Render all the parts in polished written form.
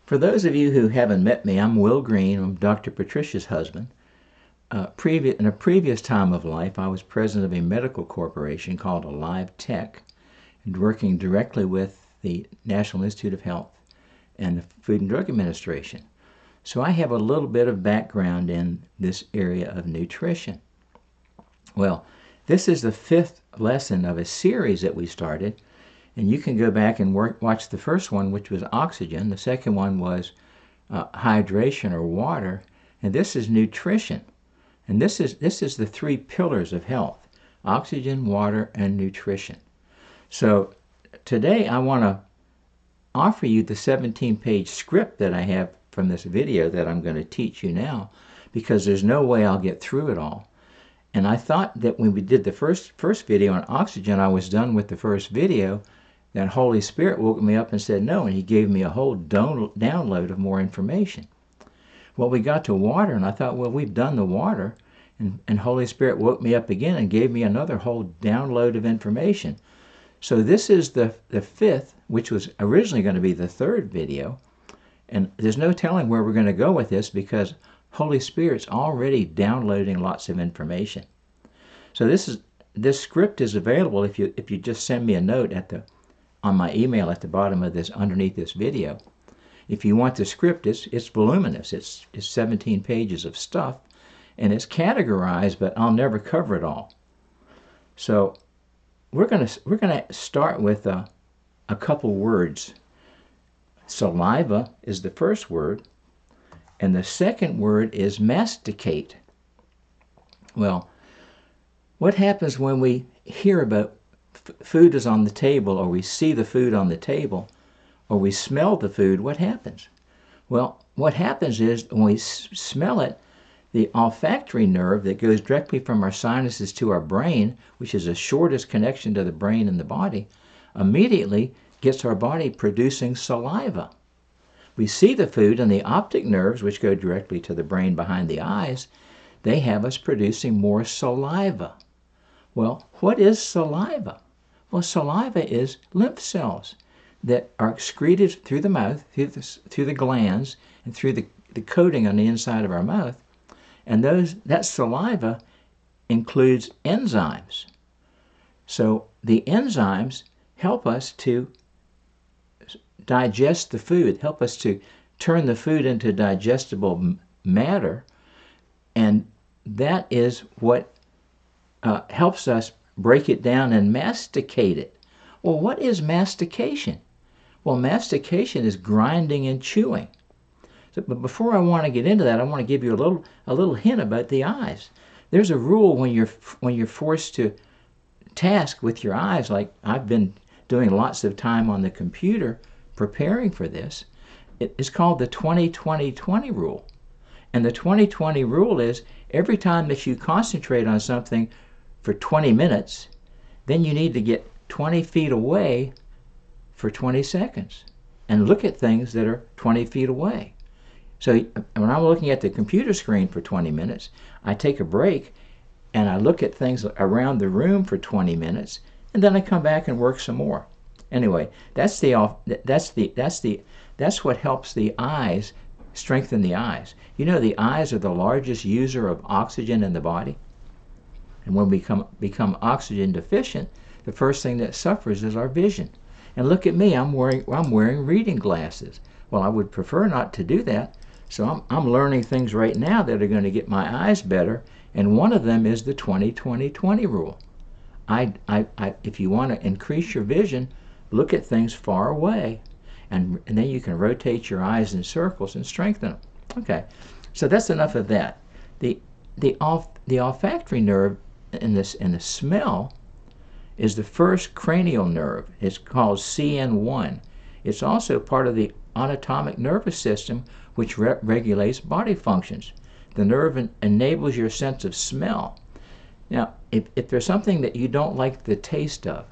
For those of you who haven't met me, I'm Will Green. I'm Dr. Patricia's husband. In a previous time of life, I was president of a medical corporation called Alive Tech, and working directly with the National Institute of Health and the Food and Drug Administration. So I have a little bit of background in this area of nutrition. Well, this is the 5th lesson of a series that we started. And you can go back and watch the first one, which was oxygen. The second one was hydration or water. And this is nutrition. And this is the 3 pillars of health: oxygen, water, and nutrition. So today I want to offer you the 17-page script that I have from this video that I'm going to teach you now, because there's no way I'll get through it all. And I thought that when we did the first video on oxygen, I was done with the first video. Then Holy Spirit woke me up and said no, and he gave me a whole download of more information. Well, we got to water, and I thought, well, we've done the water, and Holy Spirit woke me up again and gave me another whole download of information. So this is the 5th, which was originally going to be the 3rd video, and there's no telling where we're going to go with this because Holy Spirit's already downloading lots of information. So this script is available if you just send me a note on my email at the bottom of this, underneath this video. If you want the script, it's voluminous. It's 17 pages of stuff, and it's categorized, but I'll never cover it all. So we're gonna start with a couple words. Saliva is the first word, and the second word is masticate. Well, what happens when we hear about food is on the table, or we see the food on the table, or we smell the food? What happens? Well, what happens is when we smell it, the olfactory nerve that goes directly from our sinuses to our brain, which is the shortest connection to the brain in the body, immediately gets our body producing saliva. We see the food, and the optic nerves, which go directly to the brain behind the eyes, they have us producing more saliva. Well, what is saliva? Well, saliva is lymph cells that are excreted through the mouth, through the glands, and through the coating on the inside of our mouth. And that saliva includes enzymes. So the enzymes help us to digest the food, help us to turn the food into digestible matter, and that is what helps us break it down and masticate it. Well, what is mastication? Well, mastication is grinding and chewing. But before I want to get into that, I want to give you a little hint about the eyes. There's a rule when you're forced to task with your eyes, like I've been doing lots of time on the computer preparing for this. It's called the 20-20-20 rule. And the 20-20 rule is every time that you concentrate on something for 20 minutes, then you need to get 20 feet away for 20 seconds and look at things that are 20 feet away. So when I'm looking at the computer screen for 20 minutes, I take a break and I look at things around the room for 20 minutes, and then I come back and work some more. Anyway, that's what helps the eyes, strengthen the eyes. You know, the eyes are the largest user of oxygen in the body. And when we become oxygen deficient, the first thing that suffers is our vision. And look at me, I'm wearing reading glasses. Well, I would prefer not to do that. So I'm learning things right now that are going to get my eyes better. And one of them is the 20-20-20 rule. If you want to increase your vision, look at things far away, and then you can rotate your eyes in circles and strengthen them. Okay, so that's enough of that. The olfactory nerve in the smell is the first cranial nerve. It's called CN1. It's also part of the autonomic nervous system, which regulates body functions. The nerve enables your sense of smell. Now, if there's something that you don't like the taste of,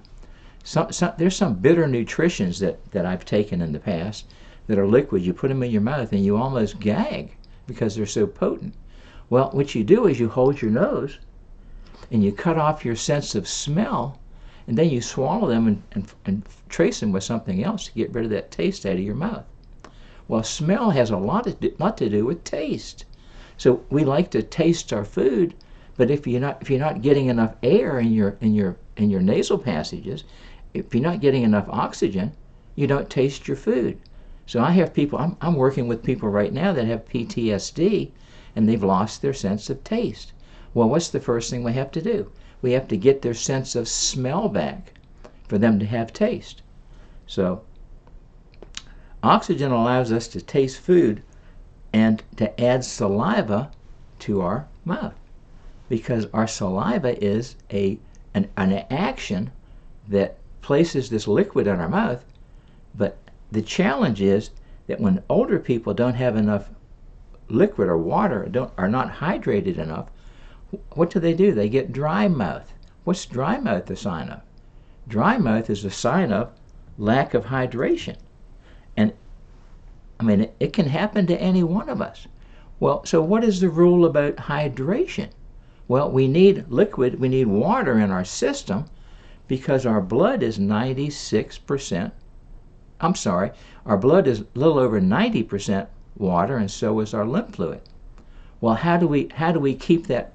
there's some bitter nutritions that I've taken in the past that are liquid. You put them in your mouth and you almost gag because they're so potent. Well, what you do is you hold your nose and you cut off your sense of smell, and then you swallow them and trace them with something else to get rid of that taste out of your mouth. Well, smell has a lot to do with taste. So we like to taste our food, but if you're not getting enough air in your nasal passages, if you're not getting enough oxygen, you don't taste your food. So I have people, I'm working with people right now that have PTSD, and they've lost their sense of taste. Well, what's the first thing we have to do? We have to get their sense of smell back for them to have taste. So oxygen allows us to taste food and to add saliva to our mouth, because our saliva is an action that places this liquid in our mouth. But the challenge is that when older people don't have enough liquid or water, are not hydrated enough, what do? They get dry mouth. What's dry mouth a sign of? Dry mouth is a sign of lack of hydration. And I mean, it can happen to any one of us. Well, so what is the rule about hydration? Well, we need liquid, we need water in our system, because our blood is 96%. Our blood is a little over 90% water, and so is our lymph fluid. Well, how do we keep that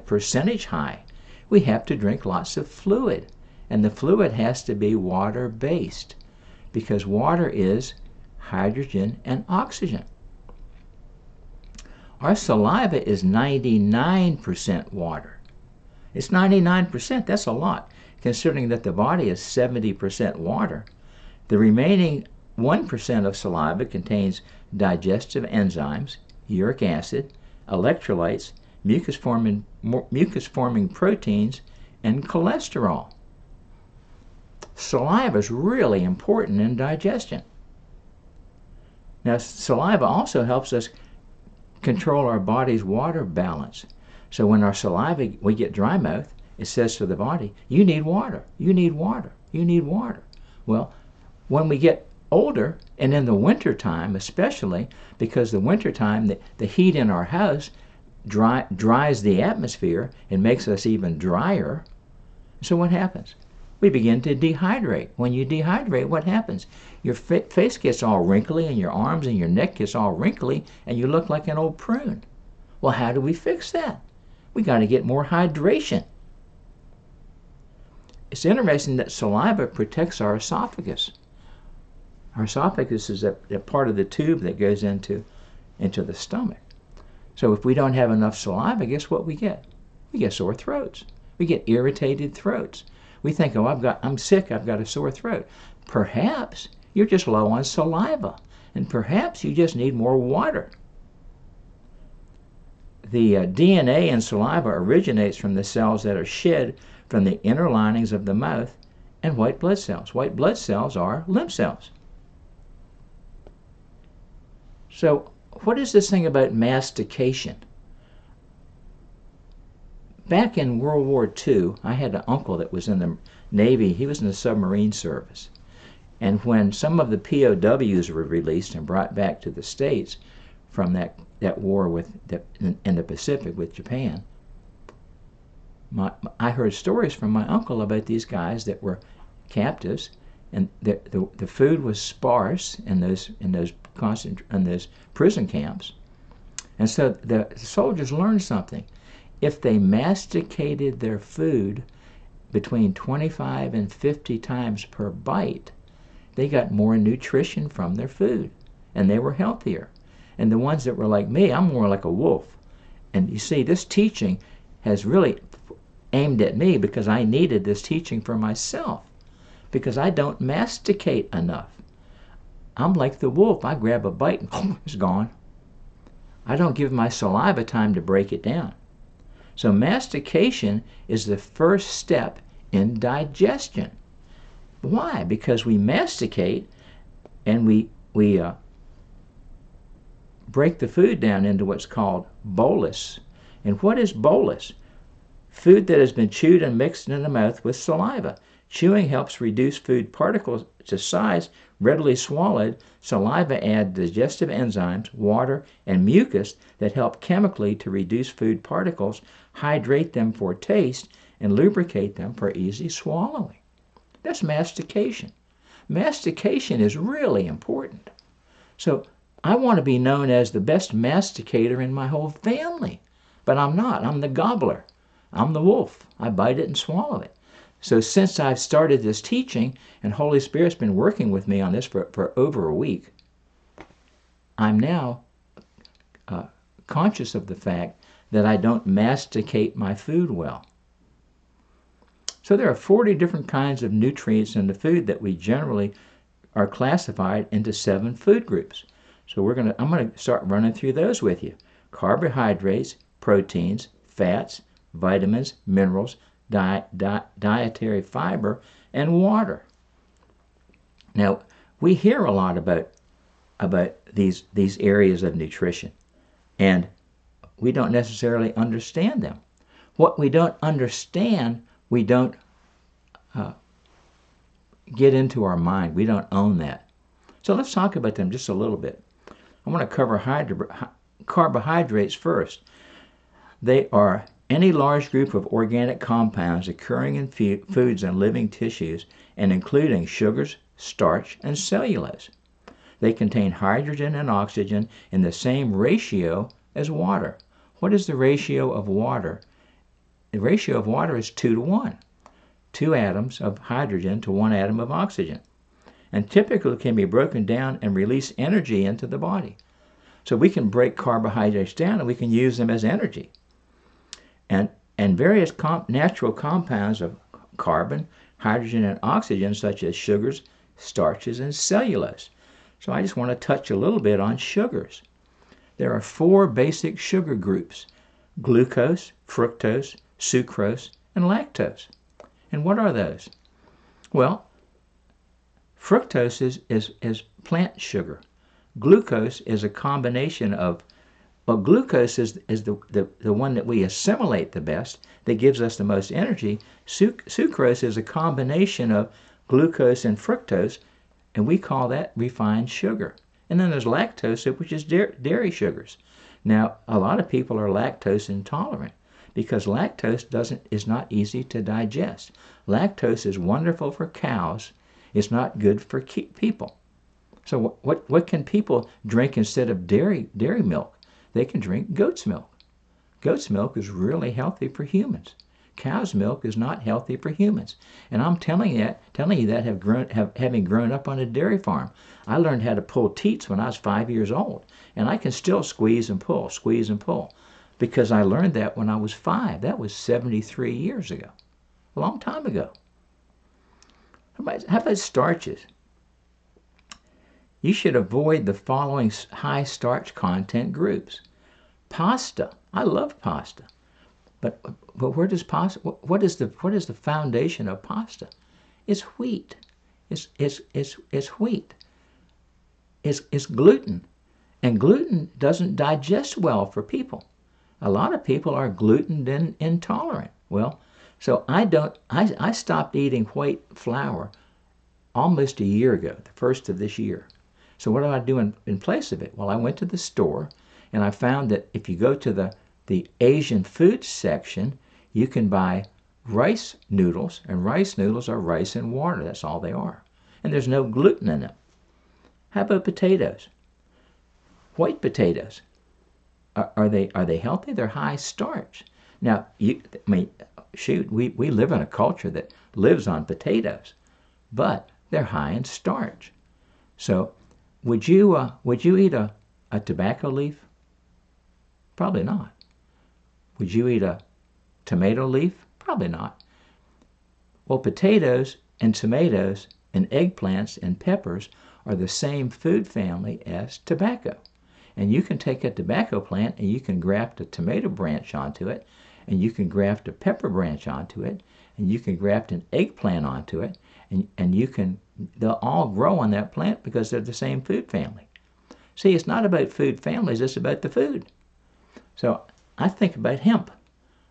percentage high? We have to drink lots of fluid, and the fluid has to be water-based, because water is hydrogen and oxygen. Our saliva is 99% water. It's 99%, that's a lot, considering that the body is 70% water. The remaining 1% of saliva contains digestive enzymes, uric acid, electrolytes, mucus-forming proteins, and cholesterol. Saliva is really important in digestion. Now, saliva also helps us control our body's water balance. So when our saliva, we get dry mouth, it says to the body, you need water, you need water, you need water. Well, when we get older, and in the winter time especially, because the winter time, the heat in our house dries the atmosphere and makes us even drier. So what happens? We begin to dehydrate. When you dehydrate, what happens? Your face gets all wrinkly, and your arms and your neck gets all wrinkly, and you look like an old prune. Well, how do we fix that? We got to get more hydration. It's interesting that saliva protects our esophagus. Our esophagus is a part of the tube that goes into the stomach. So if we don't have enough saliva, guess what we get? We get sore throats. We get irritated throats. We think, oh, I'm sick, I've got a sore throat. Perhaps you're just low on saliva, and perhaps you just need more water. The DNA in saliva originates from the cells that are shed from the inner linings of the mouth and white blood cells. White blood cells are lymph cells. So what is this thing about mastication? Back in World War II, I had an uncle that was in the Navy. He was in the submarine service. And when some of the POWs were released and brought back to the States from that war in the Pacific with Japan, I heard stories from my uncle about these guys that were captives, and the food was sparse in those prison camps. And so the soldiers learned something. If they masticated their food between 25 and 50 times per bite, they got more nutrition from their food, and they were healthier. And the ones that were like me, I'm more like a wolf. And you see, this teaching has really aimed at me, because I needed this teaching for myself, because I don't masticate enough. I'm like the wolf. I grab a bite and it's gone. I don't give my saliva time to break it down. So mastication is the first step in digestion. Why? Because we masticate and we break the food down into what's called bolus. And what is bolus? Food that has been chewed and mixed in the mouth with saliva. Chewing helps reduce food particles to size readily swallowed. Saliva adds digestive enzymes, water, and mucus that help chemically to reduce food particles, hydrate them for taste, and lubricate them for easy swallowing. That's mastication. Mastication is really important. So I want to be known as the best masticator in my whole family, but I'm not. I'm the gobbler. I'm the wolf. I bite it and swallow it. So since I've started this teaching, and Holy Spirit's been working with me on this for over a week, I'm now conscious of the fact that I don't masticate my food well. So there are 40 different kinds of nutrients in the food that we generally are classified into 7 food groups. So I'm going to start running through those with you. Carbohydrates, proteins, fats, vitamins, minerals, dietary fiber, and water. Now, we hear a lot about these areas of nutrition, and we don't necessarily understand them. What we don't understand, we don't get into our mind. We don't own that. So let's talk about them just a little bit. I want to cover carbohydrates first. They are any large group of organic compounds occurring in foods and living tissues, and including sugars, starch, and cellulose. They contain hydrogen and oxygen in the same ratio as water. What is the ratio of water? The ratio of water is 2 to 1. 2 atoms of hydrogen to 1 atom of oxygen. And typically can be broken down and release energy into the body. So we can break carbohydrates down and we can use them as energy. And various natural compounds of carbon, hydrogen, and oxygen, such as sugars, starches, and cellulose. So I just want to touch a little bit on sugars. There are 4 basic sugar groups: glucose, fructose, sucrose, and lactose. And what are those? Well, fructose is plant sugar. Glucose is a combination of, well, glucose is the one that we assimilate the best, that gives us the most energy. Sucrose is a combination of glucose and fructose, and we call that refined sugar. And then there's lactose, which is dairy sugars. Now, a lot of people are lactose intolerant because lactose is not easy to digest. Lactose is wonderful for cows. It's not good for people. So what can people drink instead of dairy milk? They can drink goat's milk. Goat's milk is really healthy for humans. Cow's milk is not healthy for humans. And I'm telling you that having grown up on a dairy farm. I learned how to pull teats when I was 5 years old, and I can still squeeze and pull, because I learned that when I was 5. That was 73 years ago, a long time ago. How about starches? You should avoid the following high starch content groups. Pasta. I love pasta. But where does pasta? What is the foundation of pasta? It's wheat. It's wheat. It's gluten, and gluten doesn't digest well for people. A lot of people are gluten intolerant. Well, so I stopped eating white flour almost a year ago, the first of this year. So what do I do in place of it? Well, I went to the store, and I found that if you go to the Asian food section, you can buy rice noodles, and rice noodles are rice and water. That's all they are. And there's no gluten in them. How about potatoes? White potatoes. Are they healthy? They're high starch. Now, we live in a culture that lives on potatoes, but they're high in starch. So would you eat a tobacco leaf? Probably not. Would you eat a tomato leaf? Probably not. Well, potatoes and tomatoes and eggplants and peppers are the same food family as tobacco. And you can take a tobacco plant and you can graft a tomato branch onto it, and you can graft a pepper branch onto it, and you can graft an eggplant onto it, and they'll all grow on that plant because they're the same food family. See, it's not about food families, it's about the food. So I think about hemp.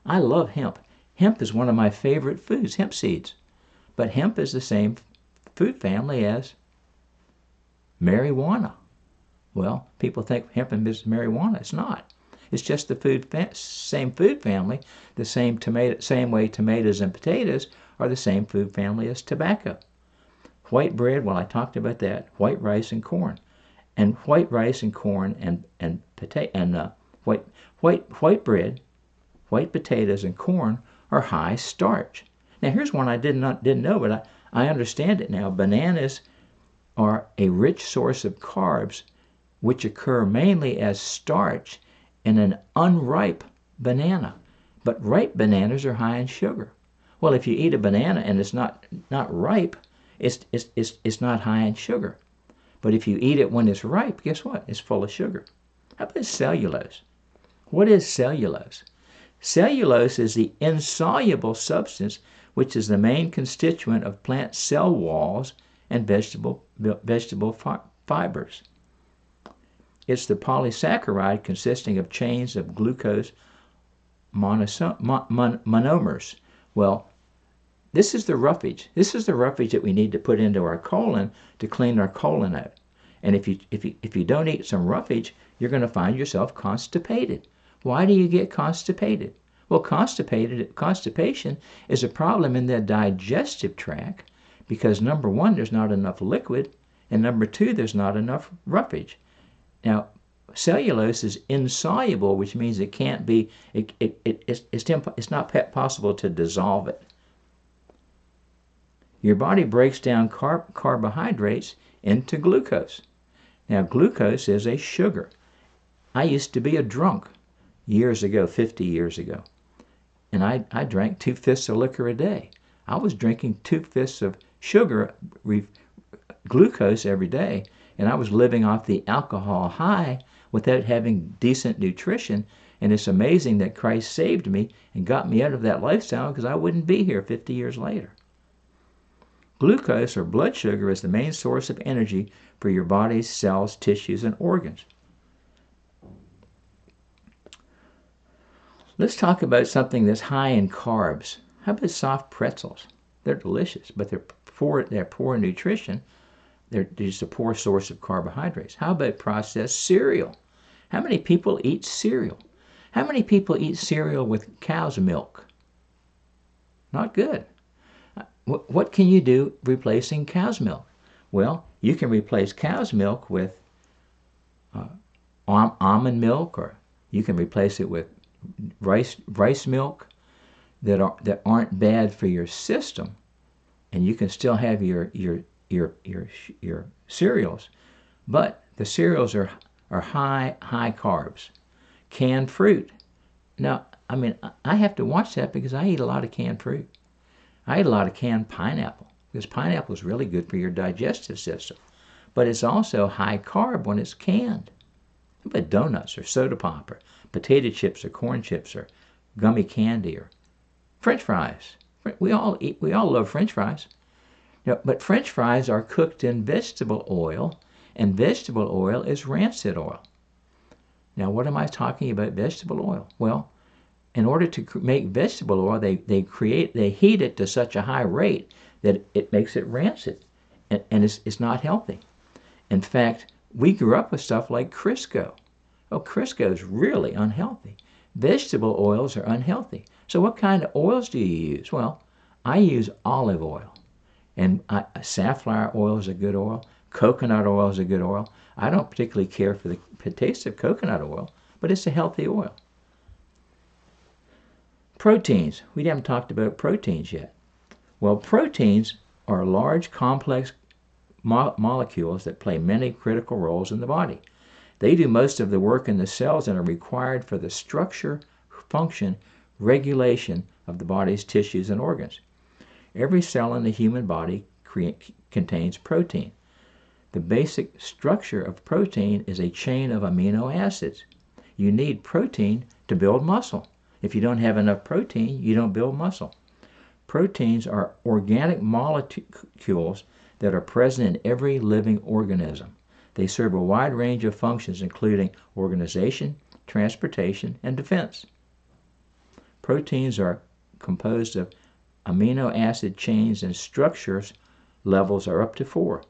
I love hemp. Hemp is one of my favorite foods, hemp seeds. But hemp is the same food family as marijuana. Well, people think hemp is marijuana. It's not. It's just the same food family, the same way tomatoes and potatoes are the same food family as tobacco. White bread, well, I talked about that. White rice and corn. And white rice and corn and potato and white bread, white potatoes and corn are high starch. Now here's one I didn't know, but I understand it now. Bananas are a rich source of carbs, which occur mainly as starch in an unripe banana. But ripe bananas are high in sugar. Well, if you eat a banana and it's not ripe, it's not high in sugar. But if you eat it when it's ripe, guess what? It's full of sugar. How about cellulose? What is cellulose? Cellulose is the insoluble substance which is the main constituent of plant cell walls and vegetable fibers. It's the polysaccharide consisting of chains of glucose monomers. Well, this is the roughage. This is the roughage that we need to put into our colon to clean our colon out. And if you don't eat some roughage, you're going to find yourself constipated. Why do you get constipated? Well, constipation is a problem in the digestive tract because number one, there's not enough liquid, and number two, there's not enough roughage. Now, cellulose is insoluble, which means it can't be. It's not possible to dissolve it. Your body breaks down carbohydrates into glucose. Now, glucose is a sugar. I used to be a drunk years ago, 50 years ago, and I drank 2/5 of liquor a day. I was drinking 2/5 of sugar, glucose every day, and I was living off the alcohol high without having decent nutrition. And it's amazing that Christ saved me and got me out of that lifestyle because I wouldn't be here 50 years later. Glucose, or blood sugar, is the main source of energy for your body's cells, tissues, and organs. Let's talk about something that's high in carbs. How about soft pretzels? They're delicious, but they're poor in nutrition. They're just a poor source of carbohydrates. How about processed cereal? How many people eat cereal? How many people eat cereal with cow's milk? Not good. What can you do replacing cow's milk? Well, you can replace cow's milk with almond milk, or you can replace it with rice milk that aren't bad for your system, and you can still have your cereals, but the cereals are high carbs. Canned fruit. Now, I mean, I have to watch that because I eat a lot of canned fruit. I eat a lot of canned pineapple because pineapple is really good for your digestive system, but it's also high carb when it's canned. How about donuts or soda pop or potato chips or corn chips or gummy candy or French fries? We all love French fries. Now, but French fries are cooked in vegetable oil, and vegetable oil is rancid oil. Now, what am I talking about vegetable oil? Well, in order to make vegetable oil, they heat it to such a high rate that it makes it rancid, and it's not healthy. In fact, we grew up with stuff like Crisco. Oh, Crisco is really unhealthy. Vegetable oils are unhealthy. So what kind of oils do you use? Well, I use olive oil, and safflower oil is a good oil. Coconut oil is a good oil. I don't particularly care for the taste of coconut oil, but it's a healthy oil. Proteins. We haven't talked about proteins yet. Well, proteins are large, complex molecules that play many critical roles in the body. They do most of the work in the cells and are required for the structure, function, regulation of the body's tissues and organs. Every cell in the human body contains protein. The basic structure of protein is a chain of amino acids. You need protein to build muscle. If you don't have enough protein, you don't build muscle. Proteins are organic molecules that are present in every living organism. They serve a wide range of functions, including organization, transportation, and defense. Proteins are composed of amino acid chains, and structures levels are up to 4.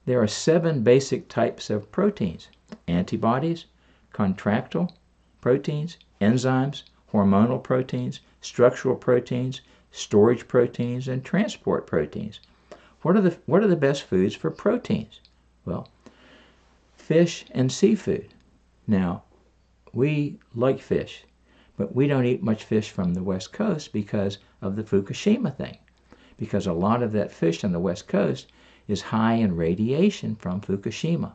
There are 7 basic types of proteins: antibodies, contractile proteins, enzymes, hormonal proteins, structural proteins, storage proteins, and transport proteins. What are the best foods for proteins? Well, fish and seafood. Now, we like fish, but we don't eat much fish from the West Coast because of the Fukushima thing. Because a lot of that fish on the West Coast is high in radiation from Fukushima.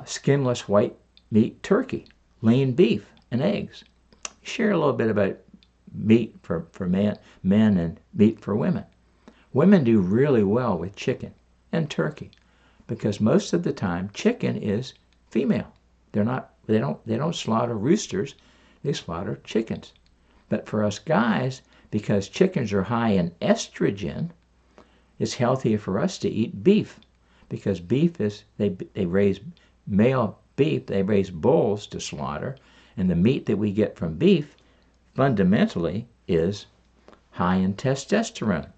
Skinless white meat turkey, lean beef, and eggs. Share a little bit about meat for men and meat for women. Women do really well with chicken and turkey because most of the time chicken is female. They don't slaughter roosters, they slaughter chickens. But for us guys, because chickens are high in estrogen, it's healthier for us to eat beef because beef is they raise male beef, they raise bulls to slaughter, and the meat that we get from beef fundamentally is high in testosterone.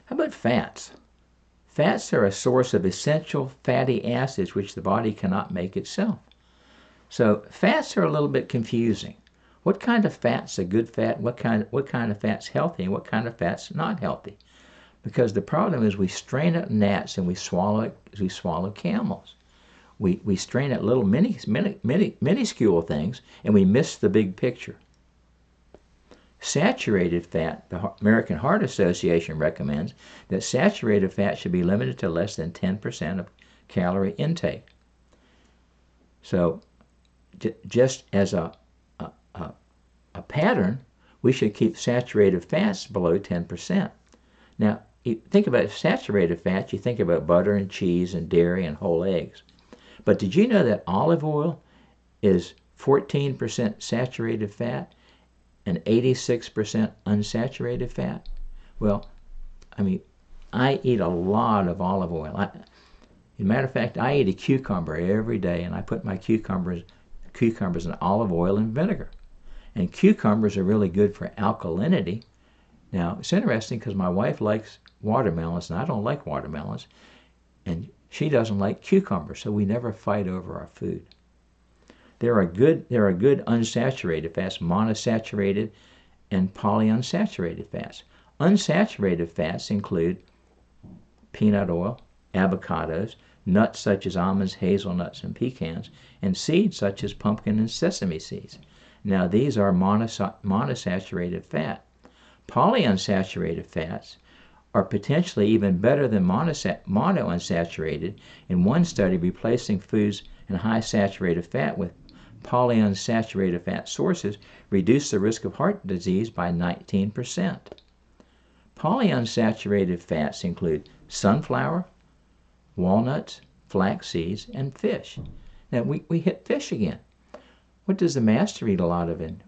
How about fats? Fats are a source of essential fatty acids which the body cannot make itself. So fats are a little bit confusing. What kind of fat's a good fat? What kind of fat's healthy and what kind of fat's not healthy? Because the problem is we strain at gnats and we swallow camels. We strain at little minuscule things and we miss the big picture. Saturated fat, the American Heart Association recommends that saturated fat should be limited to less than 10% of calorie intake. So just as a pattern, we should keep saturated fats below 10%. Now, you think about saturated fats, you think about butter and cheese and dairy and whole eggs. But did you know that olive oil is 14% saturated fat and 86% unsaturated fat? Well, I eat a lot of olive oil. As a matter of fact, I eat a cucumber every day, and I put my cucumbers in olive oil and vinegar. And cucumbers are really good for alkalinity. Now, it's interesting because my wife likes watermelons, and I don't like watermelons, and she doesn't like cucumbers, so we never fight over our food. There are good unsaturated fats, monosaturated and polyunsaturated fats. Unsaturated fats include peanut oil, avocados, nuts such as almonds, hazelnuts, and pecans, and seeds such as pumpkin and sesame seeds. Now, these are monosaturated fat. Polyunsaturated fats are potentially even better than monounsaturated. In one study, replacing foods in high saturated fat with polyunsaturated fat sources reduced the risk of heart disease by 19%. Polyunsaturated fats include sunflower, walnuts, flax seeds, and fish. Now, we hit fish again. What does the master eat a lot of in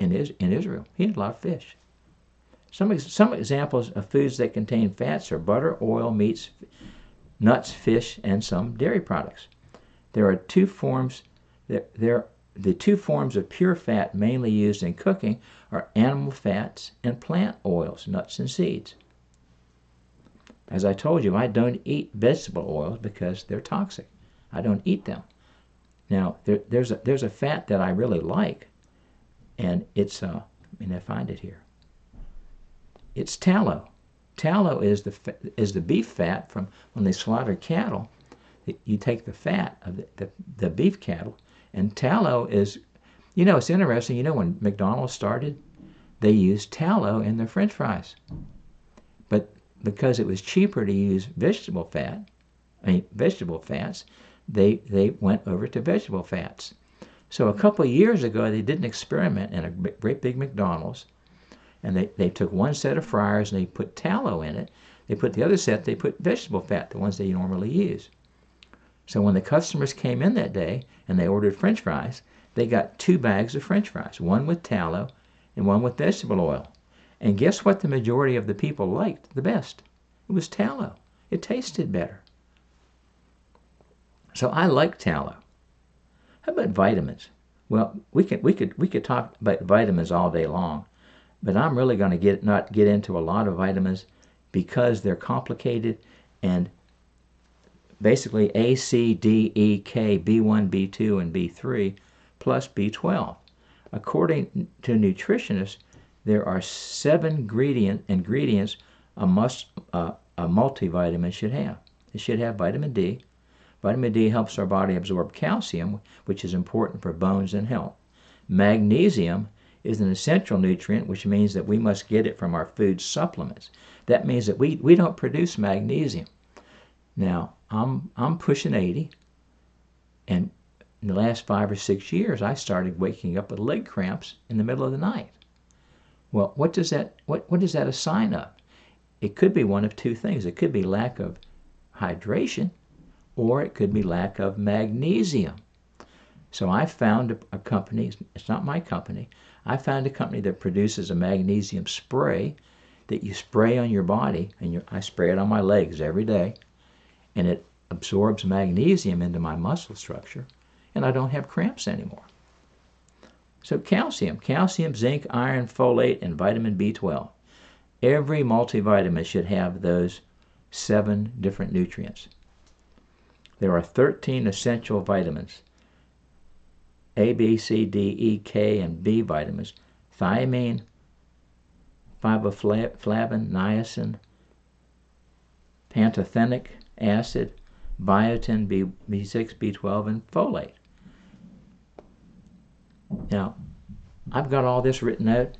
Israel? He ate a lot of fish. Some examples of foods that contain fats are butter, oil, meats, nuts, fish, and some dairy products. There are two forms. The two forms of pure fat mainly used in cooking are animal fats and plant oils, nuts and seeds. As I told you, I don't eat vegetable oils because they're toxic. I don't eat them. Now, there's a fat that I really like, and it's let me find it here. It's tallow. Tallow is the beef fat from when they slaughter cattle. You take the fat of the beef cattle, and tallow is, it's interesting. When McDonald's started, they used tallow in their French fries, but because it was cheaper to use vegetable fats, they went over to vegetable fats. So a couple of years ago, they did an experiment in a great big McDonald's, and they took one set of fryers and they put tallow in it. They put the other set, they put vegetable fat, the ones they normally use. So when the customers came in that day and they ordered French fries, they got 2 bags of French fries, one with tallow and one with vegetable oil. And guess what the majority of the people liked the best? It was tallow. It tasted better. So I like tallow. How about vitamins? Well, we could talk about vitamins all day long, but I'm really going to not get into a lot of vitamins because they're complicated, and basically A, C, D, E, K, B1, B2, and B3, plus B12. According to nutritionists, there are 7 ingredients a multivitamin should have. It should have vitamin D. Vitamin D helps our body absorb calcium, which is important for bones and health. Magnesium is an essential nutrient, which means that we must get it from our food supplements. That means that we don't produce magnesium. Now, I'm pushing 80, and in the last 5 or 6 years, I started waking up with leg cramps in the middle of the night. Well, what is that a sign of? It could be one of two things. It could be lack of hydration, or it could be lack of magnesium. So I found a company, it's not my company, I found a company that produces a magnesium spray that you spray on your body, and I spray it on my legs every day, and it absorbs magnesium into my muscle structure, and I don't have cramps anymore. So calcium, zinc, iron, folate, and vitamin B12. Every multivitamin should have those 7 different nutrients. There are 13 essential vitamins. A, B, C, D, E, K, and B vitamins, thiamine, riboflavin, niacin, pantothenic acid, biotin, B6, B12, and folate. Now, I've got all this written out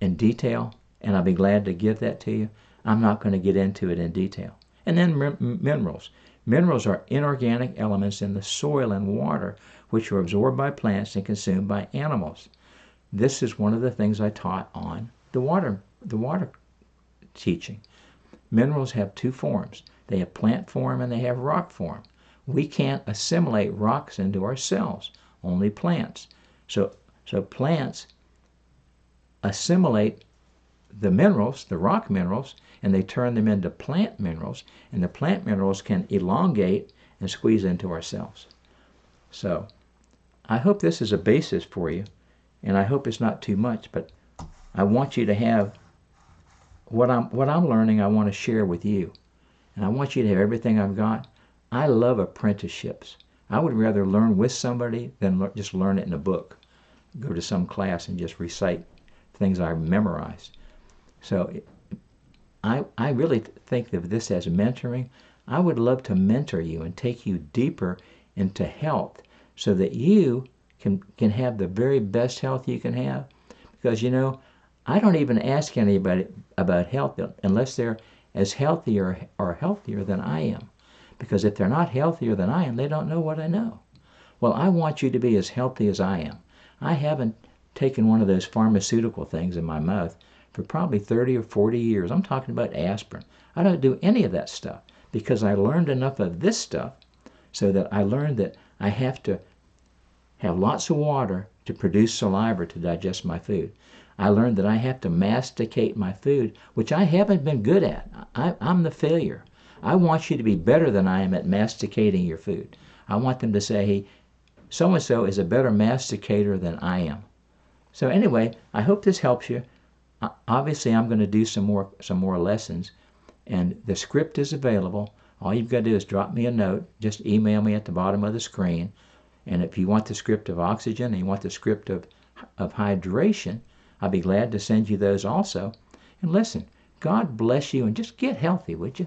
in detail, and I'll be glad to give that to you. I'm not going to get into it in detail. And then minerals. Minerals are inorganic elements in the soil and water which are absorbed by plants and consumed by animals. This is one of the things I taught on the water teaching. Minerals have 2 forms. They have plant form and they have rock form. We can't assimilate rocks into our cells, only plants. So plants assimilate the minerals, the rock minerals, and they turn them into plant minerals, and the plant minerals can elongate and squeeze into our cells. So I hope this is a basis for you, and I hope it's not too much, but I want you to have what I'm learning. I want to share with you, and I want you to have everything I've got. I love apprenticeships. I would rather learn with somebody than just learn it in a book, go to some class and just recite things I memorized. So I really think of this as mentoring. I would love to mentor you and take you deeper into health so that you can have the very best health you can have. Because, I don't even ask anybody about health unless they're as healthy or healthier than I am. Because if they're not healthier than I am, they don't know what I know. Well, I want you to be as healthy as I am. I haven't taken one of those pharmaceutical things in my mouth for probably 30 or 40 years. I'm talking about aspirin. I don't do any of that stuff because I learned enough of this stuff so that I learned that I have to have lots of water to produce saliva to digest my food. I learned that I have to masticate my food, which I haven't been good at. I'm the failure. I want you to be better than I am at masticating your food. I want them to say, hey, so-and-so is a better masticator than I am. So anyway, I hope this helps you. Obviously, I'm going to do some more lessons, and the script is available. All you've got to do is drop me a note. Just email me at the bottom of the screen. And if you want the script of oxygen and you want the script of hydration, I'll be glad to send you those also. And listen, God bless you, and just get healthy, would you?